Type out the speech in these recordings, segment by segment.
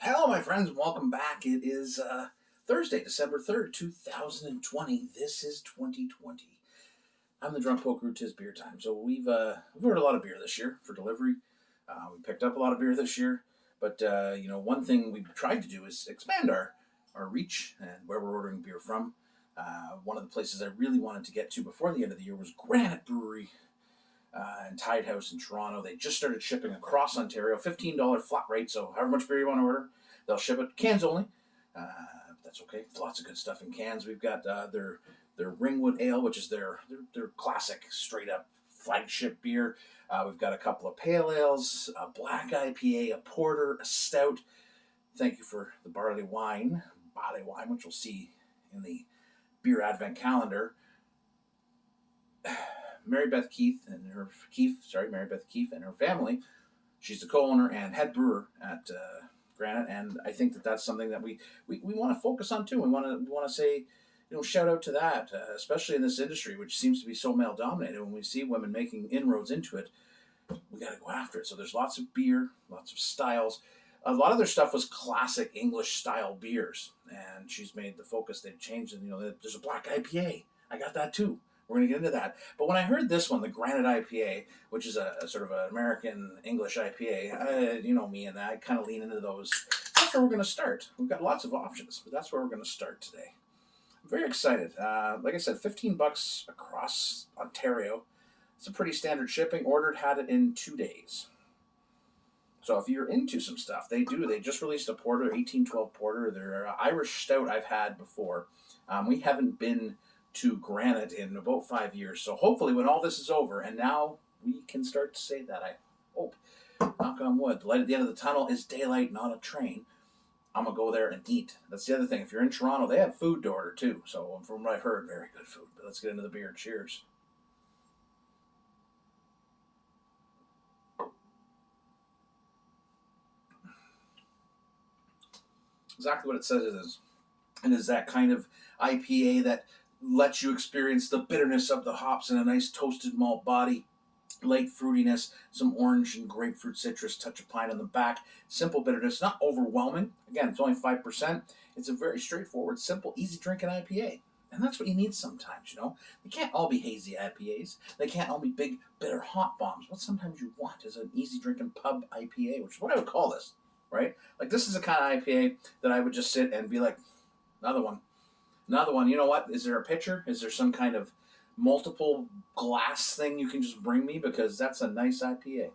Hello, my friends, and welcome back. It is Thursday, December 3rd, 2020. This is 2020. I'm the drunk poker, 'tis beer time. So we've ordered a lot of beer this year for delivery. We picked up a lot of beer this year. But, one thing we've tried to do is expand our reach and where we're ordering beer from. One of the places I really wanted to get to before the end of the year was Granite Brewery and Tide House in Toronto. They just started shipping across Ontario, $15 flat rate. So however much beer you want to order, they'll ship it. Cans only. That's okay. Lots of good stuff in cans. We've got their Ringwood Ale, which is their classic straight up flagship beer. We've got a couple of pale ales, a black IPA, a porter, a stout. Thank you for the barley wine, which we'll see in the beer advent calendar. Mary Beth Keith and her family. She's the co-owner and head brewer at Granite, and I think that's something that we want to focus on too. We want to say, shout out to that, especially in this industry, which seems to be so male dominated. When we see women making inroads into it, we got to go after it. So there's lots of beer, lots of styles. A lot of their stuff was classic English style beers, and she's made the focus. They've changed it. There's a black IPA. I got that too. We're going to get into that. But when I heard this one, the Granite IPA, which is a sort of an American English IPA, you know me, and I kind of lean into those. That's where we're going to start. We've got lots of options, but that's where we're going to start today. I'm very excited. Like I said, $15 across Ontario. It's a pretty standard shipping. Ordered, had it in 2 days. So if you're into some stuff, they just released a porter, 1812 porter. They're Irish stout I've had before. We haven't been to Granite in about 5 years. So hopefully when all this is over, and now we can start to say that, I hope, knock on wood, the light at the end of the tunnel is daylight, not a train. I'm going to go there and eat. That's the other thing. If you're in Toronto, they have food to order too. So from what I've heard, very good food. But let's get into the beer. Cheers. Exactly what it says it is. And is that kind of IPA that lets you experience the bitterness of the hops in a nice toasted malt body, light fruitiness, some orange and grapefruit citrus, touch of pine on the back, simple bitterness, not overwhelming. Again, it's only 5%. It's a very straightforward, simple, easy drinking IPA. And that's what you need sometimes, They can't all be hazy IPAs. They can't all be big, bitter hot bombs. What sometimes you want is an easy drinking pub IPA, which is what I would call this, right? Like this is the kind of IPA that I would just sit and be like, another one. Another one. You know what? Is there a pitcher? Is there some kind of multiple glass thing you can just bring me? Because that's a nice IPA.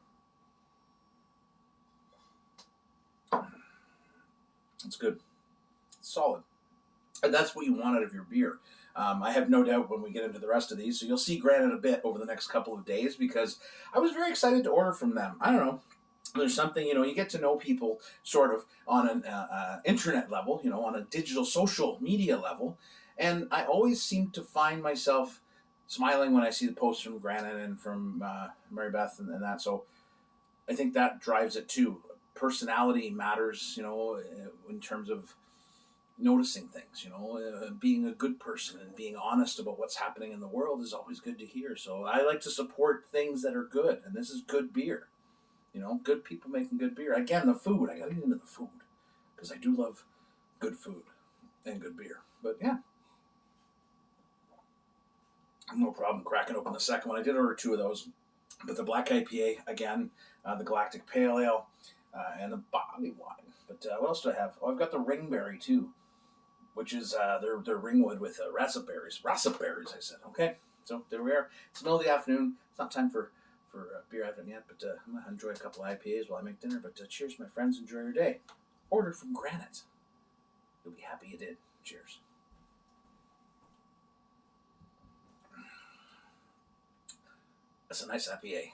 It's good. It's solid. And that's what you want out of your beer. I have no doubt when we get into the rest of these, so you'll see Granite a bit over the next couple of days because I was very excited to order from them. I don't know. There's something, you get to know people sort of on an internet level, on a digital social media level. And I always seem to find myself smiling when I see the posts from Granite and from Mary Beth and that. So I think that drives it too. Personality matters, in terms of noticing things, being a good person and being honest about what's happening in the world is always good to hear. So I like to support things that are good. And this is good beer. Good people making good beer. Again, the food. I got to get into the food because I do love good food and good beer. But yeah, no problem cracking open the second one. I did order 2 of those. But the black IPA, again, the Galactic Pale Ale, and the barley wine. But what else do I have? Oh, I've got the Ringberry too, which is their Ringwood with raspberries. Raspberries, I said. Okay, so there we are. It's the middle of the afternoon. It's not time for beer advent yet, but I'm going to enjoy a couple IPAs while I make dinner. But cheers, my friends. Enjoy your day. Ordered from Granite. You'll be happy you did. Cheers. That's a nice IPA.